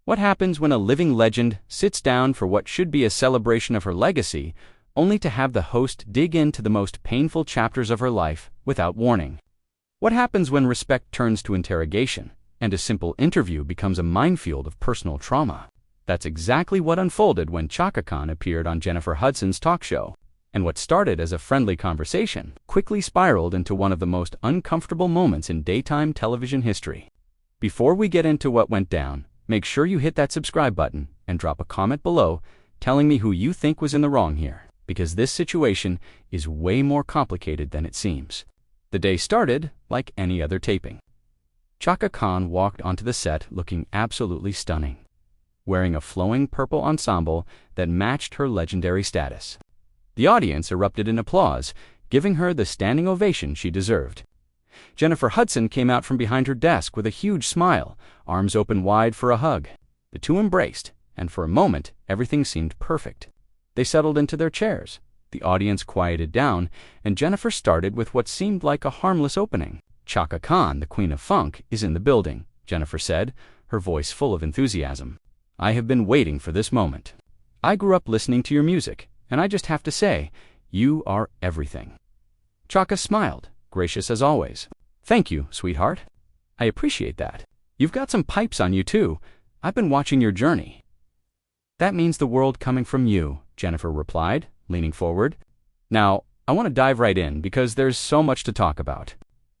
What happens when a living legend sits down for what should be a celebration of her legacy, only to have the host dig into the most painful chapters of her life without warning? What happens when respect turns to interrogation, and a simple interview becomes a minefield of personal trauma? That's exactly what unfolded when Chaka Khan appeared on Jennifer Hudson's talk show. And what started as a friendly conversation quickly spiraled into one of the most uncomfortable moments in daytime television history. Before we get into what went down, make sure you hit that subscribe button and drop a comment below telling me who you think was in the wrong here, because this situation is way more complicated than it seems. The day started like any other taping. Chaka Khan walked onto the set looking absolutely stunning, wearing a flowing purple ensemble that matched her legendary status. The audience erupted in applause, giving her the standing ovation she deserved. Jennifer Hudson came out from behind her desk with a huge smile, arms open wide for a hug. The two embraced, and for a moment, everything seemed perfect. They settled into their chairs. The audience quieted down, and Jennifer started with what seemed like a harmless opening. "Chaka Khan, the Queen of Funk, is in the building," Jennifer said, her voice full of enthusiasm. "I have been waiting for this moment. I grew up listening to your music, and I just have to say, you are everything." Chaka smiled, gracious as always. "Thank you, sweetheart. I appreciate that. You've got some pipes on you, too. I've been watching your journey." "That means the world coming from you," Jennifer replied, leaning forward. "Now, I want to dive right in because there's so much to talk about.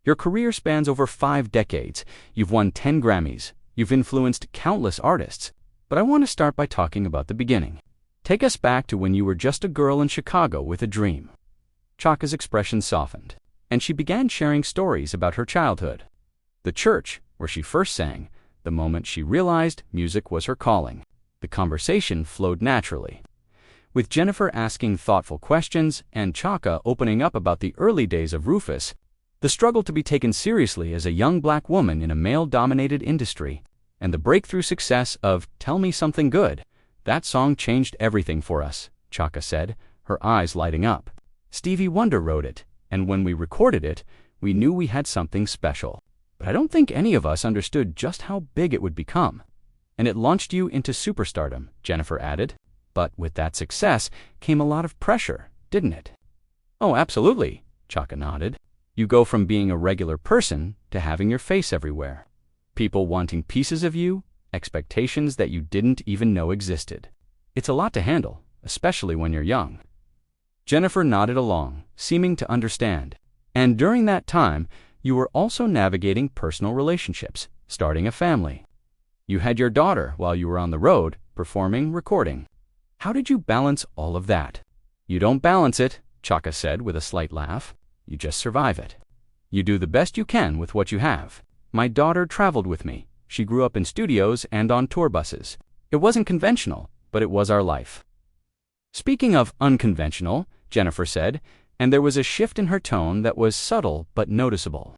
Your career spans over 5 decades. You've won 10 Grammys. You've influenced countless artists. But I want to start by talking about the beginning. Take us back to when you were just a girl in Chicago with a dream." Chaka's expression softened, and she began sharing stories about her childhood. The church, where she first sang, the moment she realized music was her calling. The conversation flowed naturally, with Jennifer asking thoughtful questions and Chaka opening up about the early days of Rufus, the struggle to be taken seriously as a young black woman in a male-dominated industry, and the breakthrough success of "Tell Me Something Good." "That song changed everything for us," Chaka said, her eyes lighting up. "Stevie Wonder wrote it, and when we recorded it, we knew we had something special. But I don't think any of us understood just how big it would become. And it launched you into superstardom," Jennifer added. "But with that success came a lot of pressure, didn't it?" "Oh, absolutely," Chaka nodded. "You go from being a regular person to having your face everywhere. People wanting pieces of you, expectations that you didn't even know existed. It's a lot to handle, especially when you're young." Jennifer nodded along, seeming to understand. "And during that time, you were also navigating personal relationships, starting a family. You had your daughter while you were on the road, performing, recording. How did you balance all of that?" "You don't balance it," Chaka said with a slight laugh. "You just survive it. You do the best you can with what you have. My daughter traveled with me. She grew up in studios and on tour buses. It wasn't conventional, but it was our life." "Speaking of unconventional," Jennifer said, and there was a shift in her tone that was subtle but noticeable.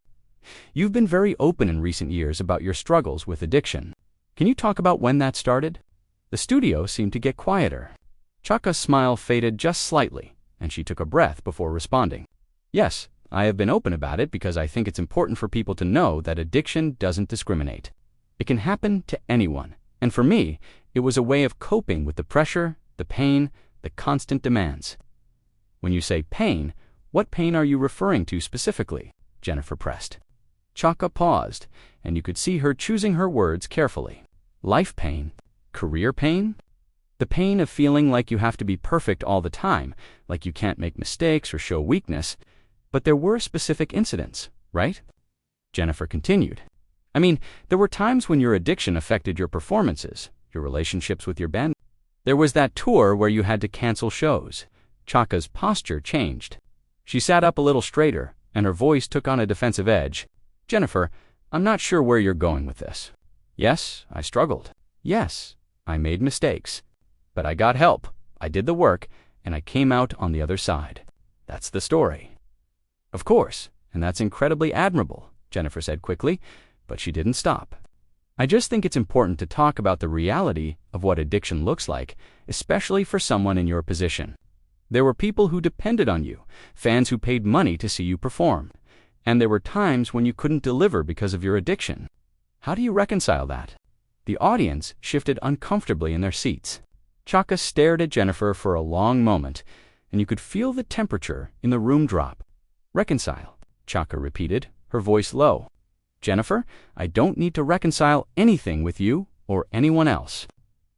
"You've been very open in recent years about your struggles with addiction. Can you talk about when that started?" The studio seemed to get quieter. Chaka's smile faded just slightly, and she took a breath before responding. "Yes, I have been open about it because I think it's important for people to know that addiction doesn't discriminate. It can happen to anyone, and for me, it was a way of coping with the pressure, the pain, the constant demands." "When you say pain, what pain are you referring to specifically?" Jennifer pressed. Chaka paused, and you could see her choosing her words carefully. "Life pain? Career pain? The pain of feeling like you have to be perfect all the time, like you can't make mistakes or show weakness. But there were specific incidents, right?" Jennifer continued. "I mean, there were times when your addiction affected your performances, your relationships with your band. There was that tour where you had to cancel shows." Chaka's posture changed. She sat up a little straighter, and her voice took on a defensive edge. "Jennifer, I'm not sure where you're going with this. Yes, I struggled. Yes, I made mistakes. But I got help, I did the work, and I came out on the other side. That's the story." "Of course, and that's incredibly admirable," Jennifer said quickly, but she didn't stop. "I just think it's important to talk about the reality of what addiction looks like, especially for someone in your position. There were people who depended on you, fans who paid money to see you perform, and there were times when you couldn't deliver because of your addiction. How do you reconcile that?" The audience shifted uncomfortably in their seats. Chaka stared at Jennifer for a long moment, and you could feel the temperature in the room drop. "Reconcile," Chaka repeated, her voice low. "Jennifer, I don't need to reconcile anything with you or anyone else.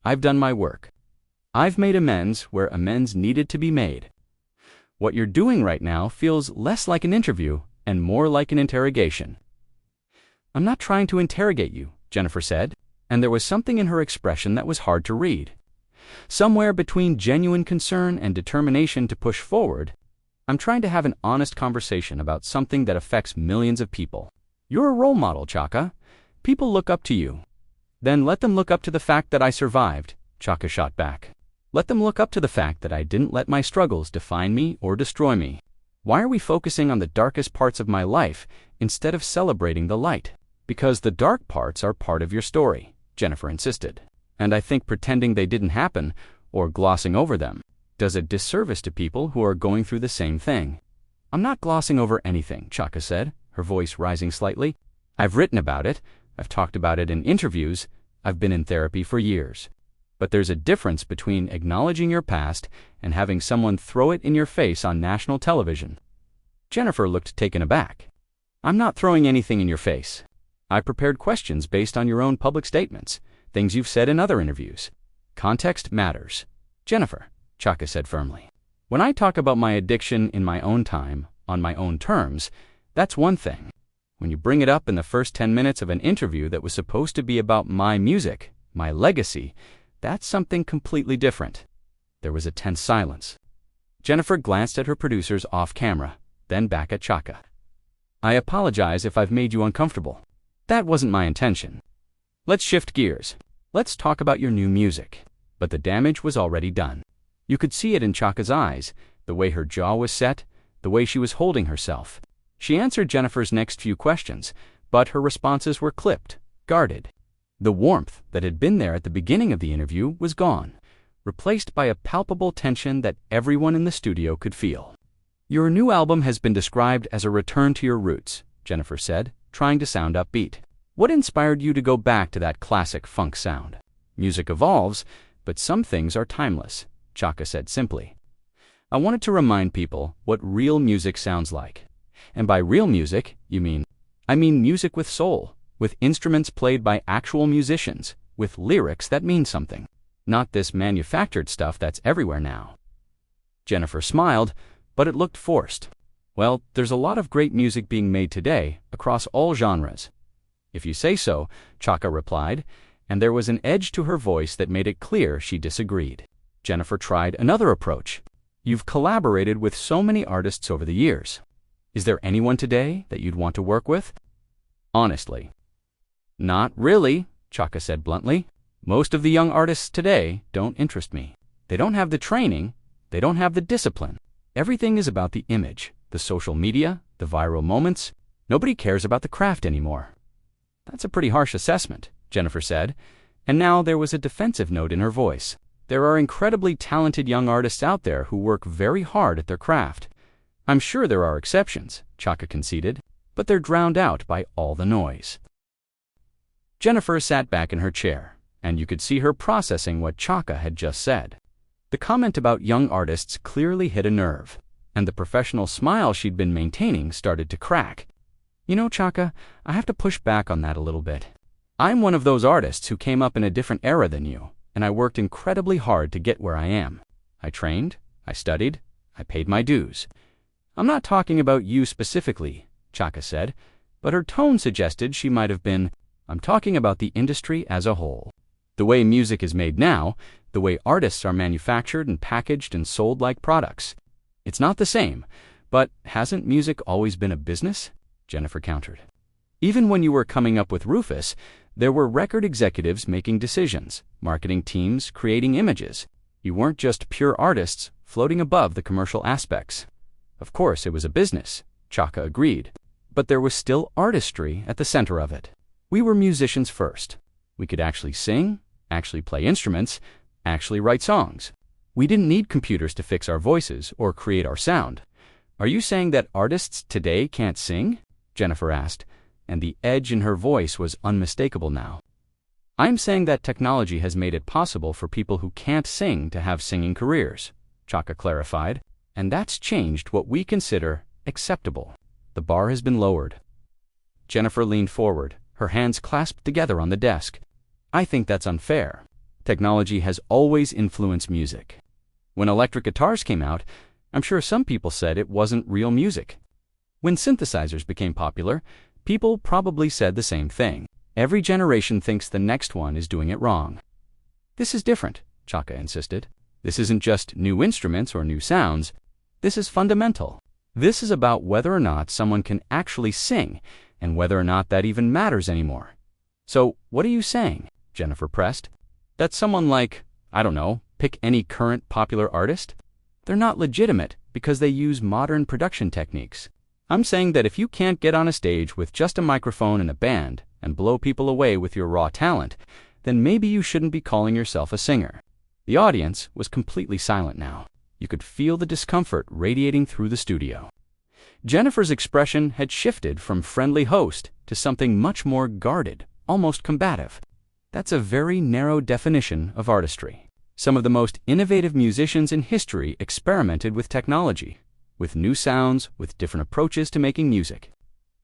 I've done my work. I've made amends where amends needed to be made. What you're doing right now feels less like an interview and more like an interrogation." "I'm not trying to interrogate you," Jennifer said, and there was something in her expression that was hard to read. Somewhere between genuine concern and determination to push forward, "I'm trying to have an honest conversation about something that affects millions of people. You're a role model, Chaka. People look up to you." "Then let them look up to the fact that I survived," Chaka shot back. "Let them look up to the fact that I didn't let my struggles define me or destroy me. Why are we focusing on the darkest parts of my life instead of celebrating the light?" "Because the dark parts are part of your story," Jennifer insisted. "And I think pretending they didn't happen, or glossing over them, does a disservice to people who are going through the same thing." "I'm not glossing over anything," Chaka said, her voice rising slightly. "I've written about it. I've talked about it in interviews. I've been in therapy for years. But there's a difference between acknowledging your past and having someone throw it in your face on national television." Jennifer looked taken aback. "I'm not throwing anything in your face. I prepared questions based on your own public statements, things you've said in other interviews. Context matters." "Jennifer," Chaka said firmly, "when I talk about my addiction in my own time, on my own terms, that's one thing. When you bring it up in the first 10 minutes of an interview that was supposed to be about my music, my legacy, that's something completely different." There was a tense silence. Jennifer glanced at her producers off camera, then back at Chaka. "I apologize if I've made you uncomfortable. That wasn't my intention. Let's shift gears. Let's talk about your new music." But the damage was already done. You could see it in Chaka's eyes, the way her jaw was set, the way she was holding herself. She answered Jennifer's next few questions, but her responses were clipped, guarded. The warmth that had been there at the beginning of the interview was gone, replaced by a palpable tension that everyone in the studio could feel. "Your new album has been described as a return to your roots," Jennifer said, trying to sound upbeat. "What inspired you to go back to that classic funk sound?" "Music evolves, but some things are timeless," Chaka said simply. "I wanted to remind people what real music sounds like. And by real music, I mean music with soul, with instruments played by actual musicians, with lyrics that mean something. Not this manufactured stuff that's everywhere now." Jennifer smiled, but it looked forced. "Well, there's a lot of great music being made today, across all genres." "If you say so," Chaka replied, and there was an edge to her voice that made it clear she disagreed. Jennifer tried another approach. "You've collaborated with so many artists over the years. Is there anyone today that you'd want to work with?" "Honestly, not really," Chaka said bluntly. "Most of the young artists today don't interest me. They don't have the training, they don't have the discipline. Everything is about the image, the social media, the viral moments. Nobody cares about the craft anymore." "That's a pretty harsh assessment," Jennifer said, and now there was a defensive note in her voice. "There are incredibly talented young artists out there who work very hard at their craft." "I'm sure there are exceptions," Chaka conceded, "but they're drowned out by all the noise." Jennifer sat back in her chair, and you could see her processing what Chaka had just said. The comment about young artists clearly hit a nerve, and the professional smile she'd been maintaining started to crack. "You know, Chaka, I have to push back on that a little bit. I'm one of those artists who came up in a different era than you, and I worked incredibly hard to get where I am. I trained, I studied, I paid my dues. I'm not talking about you specifically," Chaka said, but her tone suggested she might have been. "I'm talking about the industry as a whole. The way music is made now, the way artists are manufactured and packaged and sold like products. It's not the same, but hasn't music always been a business?" Jennifer countered. "Even when you were coming up with Rufus, there were record executives making decisions, marketing teams creating images. You weren't just pure artists floating above the commercial aspects." "Of course it was a business," Chaka agreed, "but there was still artistry at the center of it. We were musicians first. We could actually sing, actually play instruments, actually write songs. We didn't need computers to fix our voices or create our sound." "Are you saying that artists today can't sing?" Jennifer asked, and the edge in her voice was unmistakable now. I'm saying that technology has made it possible for people who can't sing to have singing careers, Chaka clarified, and that's changed what we consider acceptable. The bar has been lowered. Jennifer leaned forward, her hands clasped together on the desk. I think that's unfair. Technology has always influenced music. When electric guitars came out, I'm sure some people said it wasn't real music. When synthesizers became popular, people probably said the same thing. Every generation thinks the next one is doing it wrong. This is different, Chaka insisted. This isn't just new instruments or new sounds. This is fundamental. This is about whether or not someone can actually sing, and whether or not that even matters anymore. So, what are you saying? Jennifer pressed. That someone like, I don't know, pick any current popular artist? They're not legitimate because they use modern production techniques. I'm saying that if you can't get on a stage with just a microphone and a band and blow people away with your raw talent, then maybe you shouldn't be calling yourself a singer. The audience was completely silent now. You could feel the discomfort radiating through the studio. Jennifer's expression had shifted from friendly host to something much more guarded, almost combative. That's a very narrow definition of artistry. Some of the most innovative musicians in history experimented with technology, with new sounds, with different approaches to making music.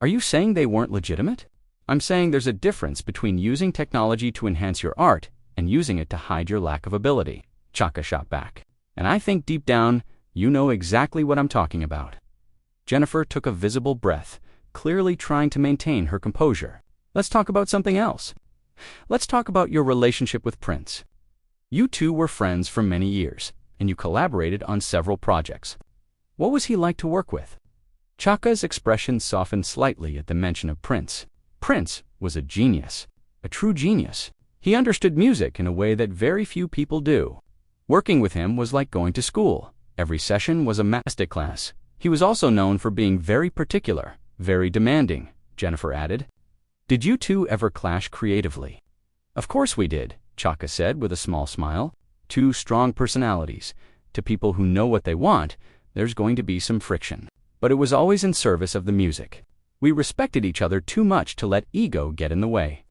Are you saying they weren't legitimate? I'm saying there's a difference between using technology to enhance your art and using it to hide your lack of ability, Chaka shot back. And I think deep down, you know exactly what I'm talking about. Jennifer took a visible breath, clearly trying to maintain her composure. Let's talk about something else. Let's talk about your relationship with Prince. You two were friends for many years, and you collaborated on several projects. What was he like to work with? Chaka's expression softened slightly at the mention of Prince. Prince was a genius, a true genius. He understood music in a way that very few people do. Working with him was like going to school. Every session was a masterclass. He was also known for being very particular, very demanding, Jennifer added. Did you two ever clash creatively? Of course we did, Chaka said with a small smile. Two strong personalities. To people who know what they want, there's going to be some friction. But it was always in service of the music. We respected each other too much to let ego get in the way.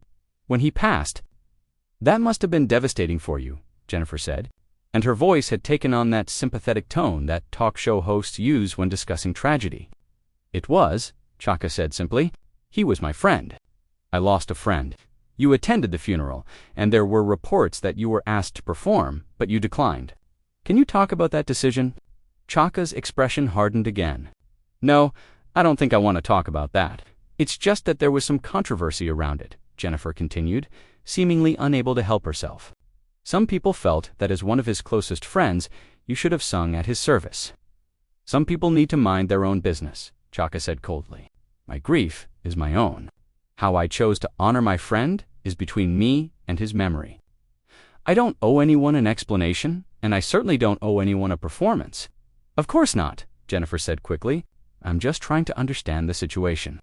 When he passed, that must have been devastating for you, Jennifer said, and her voice had taken on that sympathetic tone that talk show hosts use when discussing tragedy. It was, Chaka said simply. He was my friend. I lost a friend. You attended the funeral, and there were reports that you were asked to perform, but you declined. Can you talk about that decision? Chaka's expression hardened again. No, I don't think I want to talk about that. It's just that there was some controversy around it, Jennifer continued, seemingly unable to help herself. Some people felt that as one of his closest friends, you should have sung at his service. Some people need to mind their own business, Chaka said coldly. My grief is my own. How I chose to honor my friend is between me and his memory. I don't owe anyone an explanation, and I certainly don't owe anyone a performance. Of course not, Jennifer said quickly. I'm just trying to understand the situation.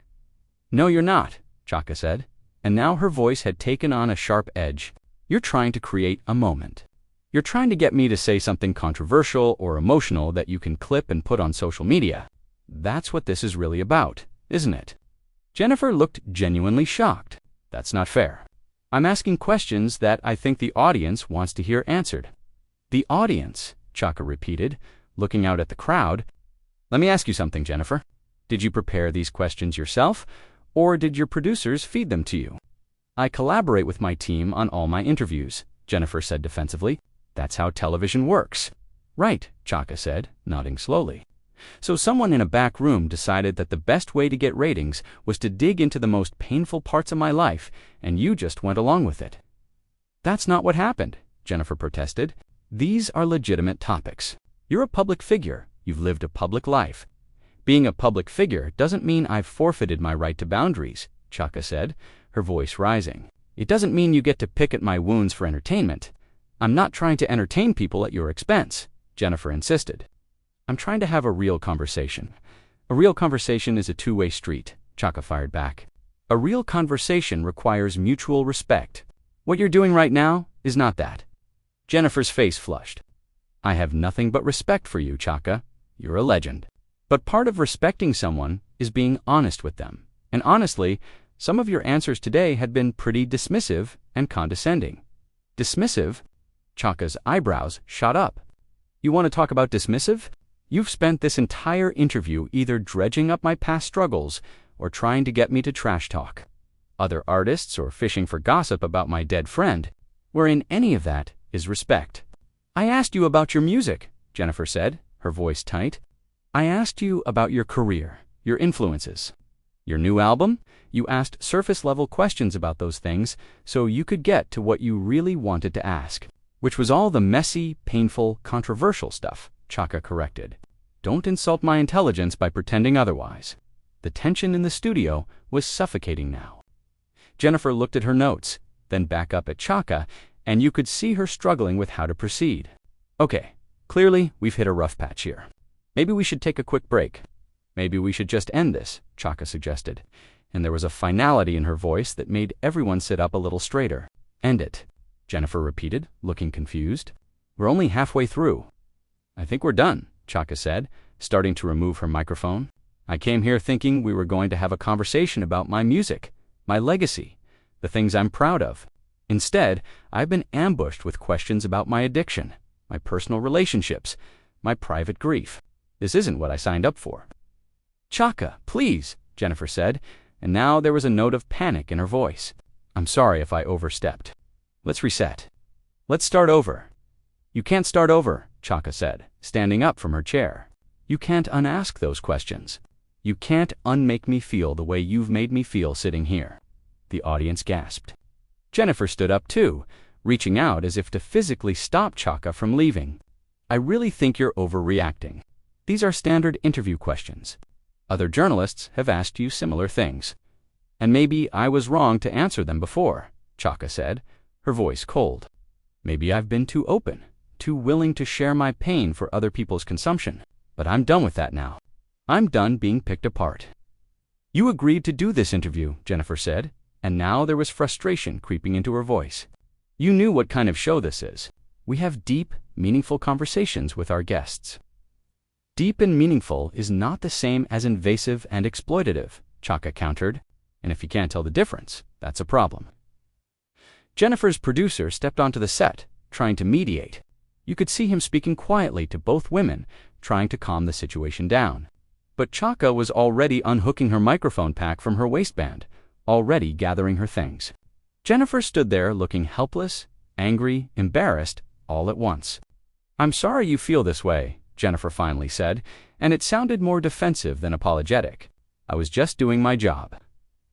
No, you're not, Chaka said, and now her voice had taken on a sharp edge. You're trying to create a moment. You're trying to get me to say something controversial or emotional that you can clip and put on social media. That's what this is really about, isn't it? Jennifer looked genuinely shocked. That's not fair. I'm asking questions that I think the audience wants to hear answered. The audience, Chaka repeated, looking out at the crowd. Let me ask you something, Jennifer. Did you prepare these questions yourself, or did your producers feed them to you? I collaborate with my team on all my interviews, Jennifer said defensively. That's how television works. Right, Chaka said, nodding slowly. So someone in a back room decided that the best way to get ratings was to dig into the most painful parts of my life, and you just went along with it. That's not what happened, Jennifer protested. These are legitimate topics. You're a public figure. You've lived a public life. Being a public figure doesn't mean I've forfeited my right to boundaries, Chaka said, her voice rising. It doesn't mean you get to pick at my wounds for entertainment. I'm not trying to entertain people at your expense, Jennifer insisted. I'm trying to have a real conversation. A real conversation is a two-way street, Chaka fired back. A real conversation requires mutual respect. What you're doing right now is not that. Jennifer's face flushed. I have nothing but respect for you, Chaka. You're a legend. But part of respecting someone is being honest with them. And honestly, some of your answers today had been pretty dismissive and condescending. Dismissive? Chaka's eyebrows shot up. You want to talk about dismissive? You've spent this entire interview either dredging up my past struggles or trying to get me to trash talk other artists or fishing for gossip about my dead friend, wherein any of that is respect. I asked you about your music, Jennifer said, her voice tight. I asked you about your career, your influences. Your new album? You asked surface-level questions about those things so you could get to what you really wanted to ask, which was all the messy, painful, controversial stuff, Chaka corrected. Don't insult my intelligence by pretending otherwise. The tension in the studio was suffocating now. Jennifer looked at her notes, then back up at Chaka, and you could see her struggling with how to proceed. Okay, clearly we've hit a rough patch here. Maybe we should take a quick break. Maybe we should just end this, Chaka suggested, and there was a finality in her voice that made everyone sit up a little straighter. End it, Jennifer repeated, looking confused. We're only halfway through. I think we're done, Chaka said, starting to remove her microphone. I came here thinking we were going to have a conversation about my music, my legacy, the things I'm proud of. Instead, I've been ambushed with questions about my addiction, my personal relationships, my private grief. This isn't what I signed up for. Chaka, please, Jennifer said, and now there was a note of panic in her voice. I'm sorry if I overstepped. Let's reset. Let's start over. You can't start over, Chaka said, standing up from her chair. You can't unask those questions. You can't unmake me feel the way you've made me feel sitting here. The audience gasped. Jennifer stood up too, reaching out as if to physically stop Chaka from leaving. I really think you're overreacting. These are standard interview questions. Other journalists have asked you similar things. And maybe I was wrong to answer them before, Chaka said, her voice cold. Maybe I've been too open, too willing to share my pain for other people's consumption. But I'm done with that now. I'm done being picked apart. You agreed to do this interview, Jennifer said, and now there was frustration creeping into her voice. You knew what kind of show this is. We have deep, meaningful conversations with our guests. Deep and meaningful is not the same as invasive and exploitative, Chaka countered, and if you can't tell the difference, that's a problem. Jennifer's producer stepped onto the set, trying to mediate. You could see him speaking quietly to both women, trying to calm the situation down. But Chaka was already unhooking her microphone pack from her waistband, already gathering her things. Jennifer stood there looking helpless, angry, embarrassed, all at once. I'm sorry you feel this way, Jennifer finally said, and it sounded more defensive than apologetic. I was just doing my job.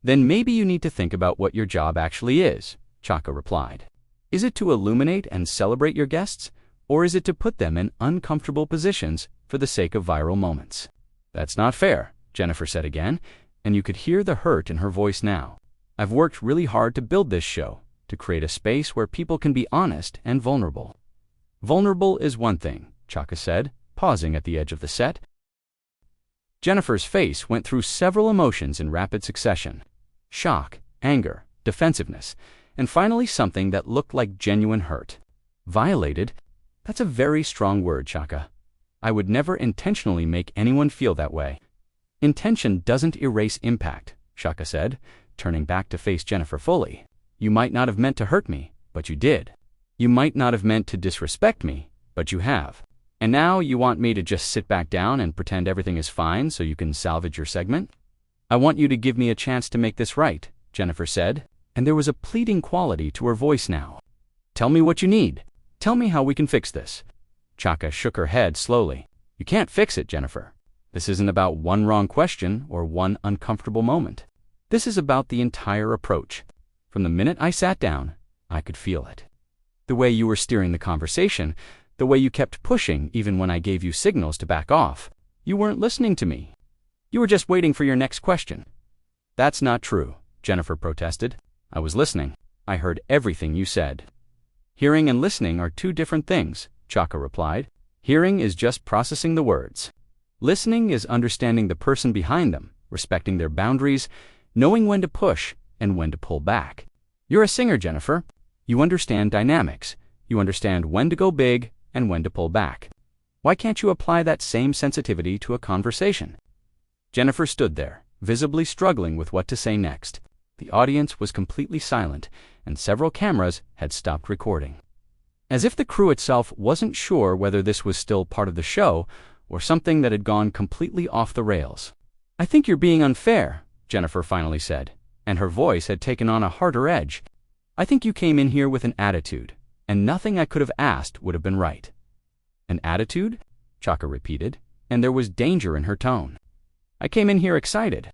Then maybe you need to think about what your job actually is, Chaka replied. Is it to illuminate and celebrate your guests, or is it to put them in uncomfortable positions for the sake of viral moments? That's not fair, Jennifer said again, and you could hear the hurt in her voice now. I've worked really hard to build this show, to create a space where people can be honest and vulnerable. Vulnerable is one thing, Chaka said, pausing at the edge of the set. Jennifer's face went through several emotions in rapid succession. Shock, anger, defensiveness, and finally something that looked like genuine hurt. Violated? That's a very strong word, Chaka. I would never intentionally make anyone feel that way. Intention doesn't erase impact, Chaka said, turning back to face Jennifer fully. You might not have meant to hurt me, but you did. You might not have meant to disrespect me, but you have. And now you want me to just sit back down and pretend everything is fine so you can salvage your segment? I want you to give me a chance to make this right, Jennifer said, and there was a pleading quality to her voice now. Tell me what you need. Tell me how we can fix this. Chaka shook her head slowly. You can't fix it, Jennifer. This isn't about one wrong question or one uncomfortable moment. This is about the entire approach. From the minute I sat down, I could feel it. The way you were steering the conversation, the way you kept pushing even when I gave you signals to back off. You weren't listening to me. You were just waiting for your next question. That's not true, Jennifer protested. I was listening. I heard everything you said. Hearing and listening are two different things, Chaka replied. Hearing is just processing the words. Listening is understanding the person behind them, respecting their boundaries, knowing when to push and when to pull back. You're a singer, Jennifer. You understand dynamics. You understand when to go big and when to pull back. Why can't you apply that same sensitivity to a conversation? Jennifer stood there, visibly struggling with what to say next. The audience was completely silent, and several cameras had stopped recording. As if the crew itself wasn't sure whether this was still part of the show or something that had gone completely off the rails. "I think you're being unfair," Jennifer finally said, and her voice had taken on a harder edge. "I think you came in here with an attitude, and nothing I could have asked would have been right." "An attitude?" Chaka repeated, and there was danger in her tone. "I came in here excited.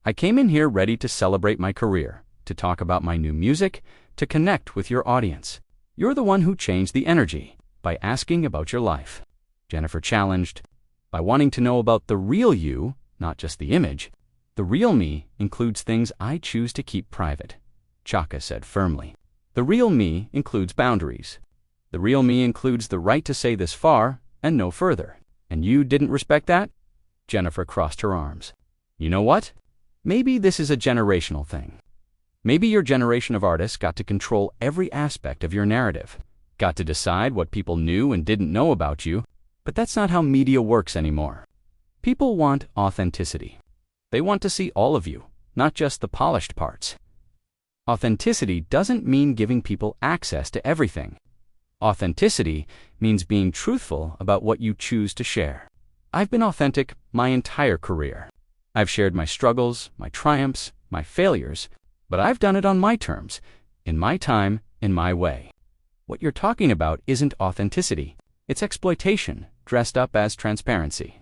I came in here ready to celebrate my career, to talk about my new music, to connect with your audience. You're the one who changed the energy by asking about your life," Jennifer challenged, "by wanting to know about the real you, not just the image. The real me includes things I choose to keep private," Chaka said firmly. "The real me includes boundaries. The real me includes the right to say this far and no further. And you didn't respect that?" Jennifer crossed her arms. "You know what? Maybe this is a generational thing. Maybe your generation of artists got to control every aspect of your narrative, got to decide what people knew and didn't know about you, but that's not how media works anymore. People want authenticity. They want to see all of you, not just the polished parts. Authenticity doesn't mean giving people access to everything. Authenticity means being truthful about what you choose to share. I've been authentic my entire career. I've shared my struggles, my triumphs, my failures, but I've done it on my terms, in my time, in my way. What you're talking about isn't authenticity. It's exploitation, dressed up as transparency."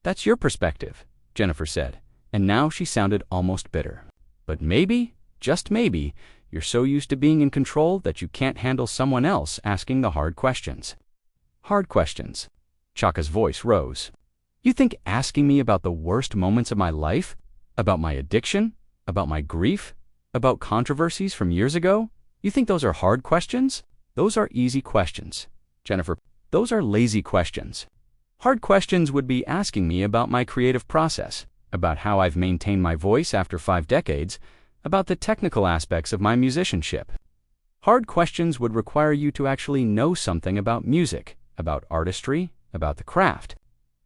"That's your perspective," Jennifer said, and now she sounded almost bitter. "But maybe, just maybe, you're so used to being in control that you can't handle someone else asking the hard questions." "Hard questions?" Chaka's voice rose. "You think asking me about the worst moments of my life, about my addiction, about my grief, about controversies from years ago, you think those are hard questions? Those are easy questions, Jennifer. Those are lazy questions. Hard questions would be asking me about my creative process, about how I've maintained my voice after 5 decades, about the technical aspects of my musicianship. Hard questions would require you to actually know something about music, about artistry, about the craft.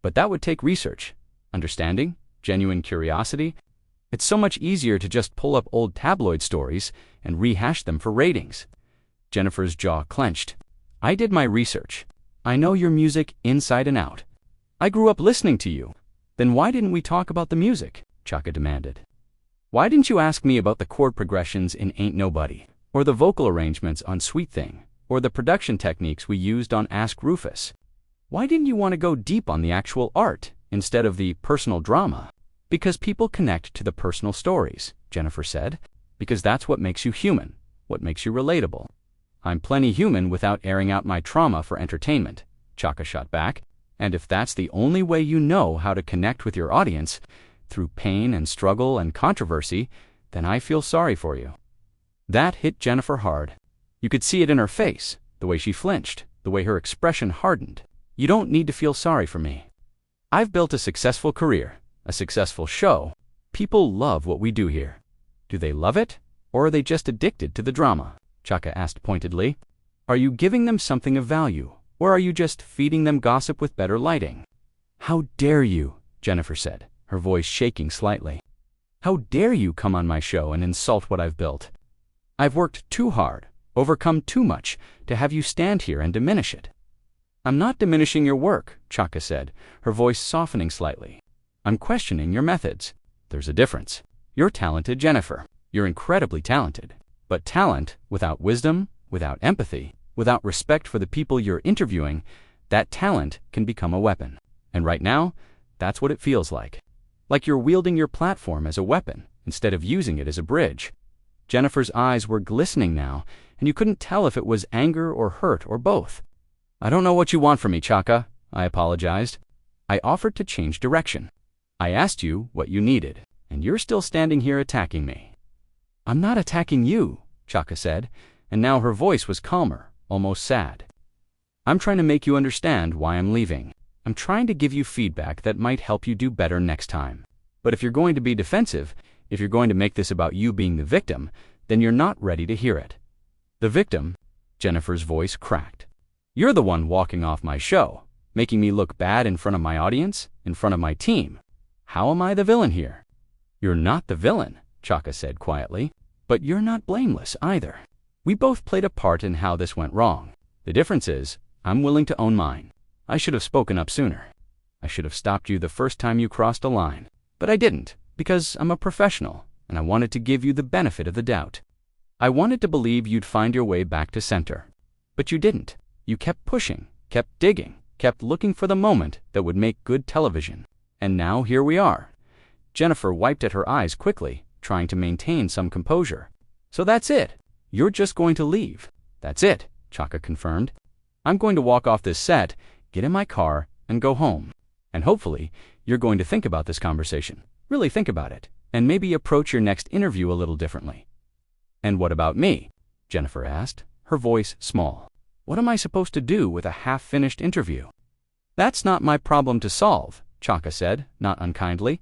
But that would take research, understanding, genuine curiosity. It's so much easier to just pull up old tabloid stories and rehash them for ratings." Jennifer's jaw clenched. "I did my research. I know your music inside and out. I grew up listening to you. Then why didn't we talk about the music?" Chaka demanded. "Why didn't you ask me about the chord progressions in Ain't Nobody, or the vocal arrangements on Sweet Thing, or the production techniques we used on Ask Rufus? Why didn't you want to go deep on the actual art instead of the personal drama?" "Because people connect to the personal stories," Jennifer said. "Because that's what makes you human, what makes you relatable." "I'm plenty human without airing out my trauma for entertainment," Chaka shot back. "And if that's the only way you know how to connect with your audience, through pain and struggle and controversy, then I feel sorry for you." That hit Jennifer hard. You could see it in her face, the way she flinched, the way her expression hardened. "You don't need to feel sorry for me. I've built a successful career, a successful show. People love what we do here. Do they love it, or are they just addicted to the drama?" Chaka asked pointedly. "Are you giving them something of value, or are you just feeding them gossip with better lighting?" "How dare you," Jennifer said, her voice shaking slightly. "How dare you come on my show and insult what I've built? I've worked too hard, overcome too much, to have you stand here and diminish it." "I'm not diminishing your work," Chaka said, her voice softening slightly. "I'm questioning your methods. There's a difference. You're talented, Jennifer. You're incredibly talented. But talent without wisdom, without empathy, without respect for the people you're interviewing, that talent can become a weapon. And right now, that's what it feels like. Like you're wielding your platform as a weapon instead of using it as a bridge." Jennifer's eyes were glistening now, and you couldn't tell if it was anger or hurt or both. "I don't know what you want from me, Chaka," I apologized. "I offered to change direction. I asked you what you needed, and you're still standing here attacking me." "I'm not attacking you," Chaka said, and now her voice was calmer, almost sad. "I'm trying to make you understand why I'm leaving. I'm trying to give you feedback that might help you do better next time. But if you're going to be defensive, if you're going to make this about you being the victim, then you're not ready to hear it." "The victim?" Jennifer's voice cracked. "You're the one walking off my show, making me look bad in front of my audience, in front of my team. How am I the villain here?" "You're not the villain," Chaka said quietly, "but you're not blameless either. We both played a part in how this went wrong. The difference is, I'm willing to own mine. I should have spoken up sooner. I should have stopped you the first time you crossed a line. But I didn't, because I'm a professional, and I wanted to give you the benefit of the doubt. I wanted to believe you'd find your way back to center. But you didn't. You kept pushing, kept digging, kept looking for the moment that would make good television. And now here we are. Jennifer wiped at her eyes quickly, trying to maintain some composure. So that's it. You're just going to leave. That's it, Chaka confirmed. I'm going to walk off this set, get in my car, and go home. And hopefully, you're going to think about this conversation. Really think about it, and maybe approach your next interview a little differently. And what about me? Jennifer asked, her voice small. What am I supposed to do with a half-finished interview? That's not my problem to solve, Chaka said, not unkindly.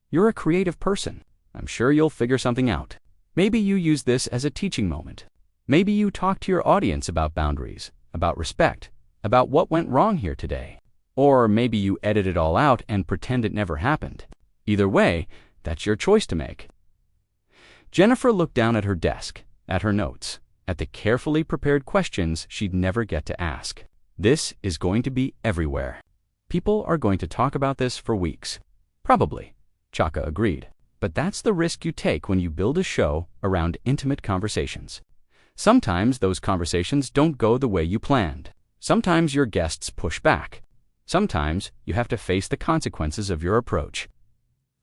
You're a creative person. I'm sure you'll figure something out. Maybe you use this as a teaching moment. Maybe you talk to your audience about boundaries, about respect, about what went wrong here today. Or maybe you edit it all out and pretend it never happened. Either way, that's your choice to make. Jennifer looked down at her desk, at her notes, at the carefully prepared questions she'd never get to ask. This is going to be everywhere. People are going to talk about this for weeks. Probably, Chaka agreed. But that's the risk you take when you build a show around intimate conversations. Sometimes those conversations don't go the way you planned. Sometimes your guests push back. Sometimes you have to face the consequences of your approach.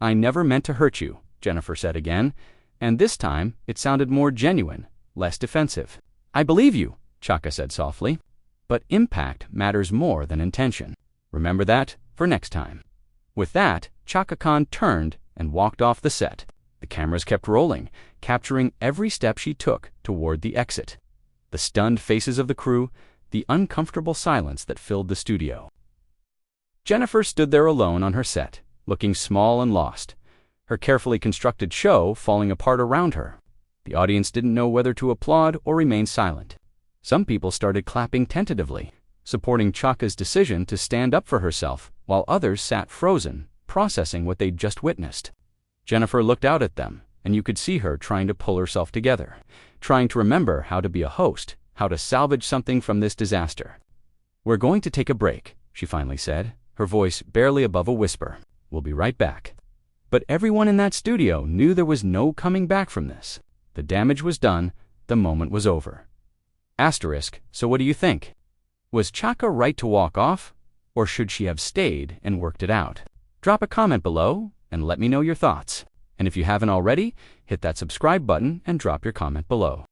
I never meant to hurt you, Jennifer said again, and this time it sounded more genuine, less defensive. I believe you, Chaka said softly, but impact matters more than intention. Remember that for next time. With that, Chaka Khan turned and walked off the set. The cameras kept rolling, capturing every step she took toward the exit. The stunned faces of the crew, the uncomfortable silence that filled the studio. Jennifer stood there alone on her set, looking small and lost, her carefully constructed show falling apart around her. The audience didn't know whether to applaud or remain silent. Some people started clapping tentatively, supporting Chaka's decision to stand up for herself, while others sat frozen, processing what they'd just witnessed. Jennifer looked out at them, and you could see her trying to pull herself together, trying to remember how to be a host, how to salvage something from this disaster. We're going to take a break, she finally said, her voice barely above a whisper. We'll be right back. But everyone in that studio knew there was no coming back from this. The damage was done, the moment was over. Asterisk, so what do you think? Was Chaka right to walk off, or should she have stayed and worked it out? Drop a comment below and let me know your thoughts. And if you haven't already, hit that subscribe button and drop your comment below.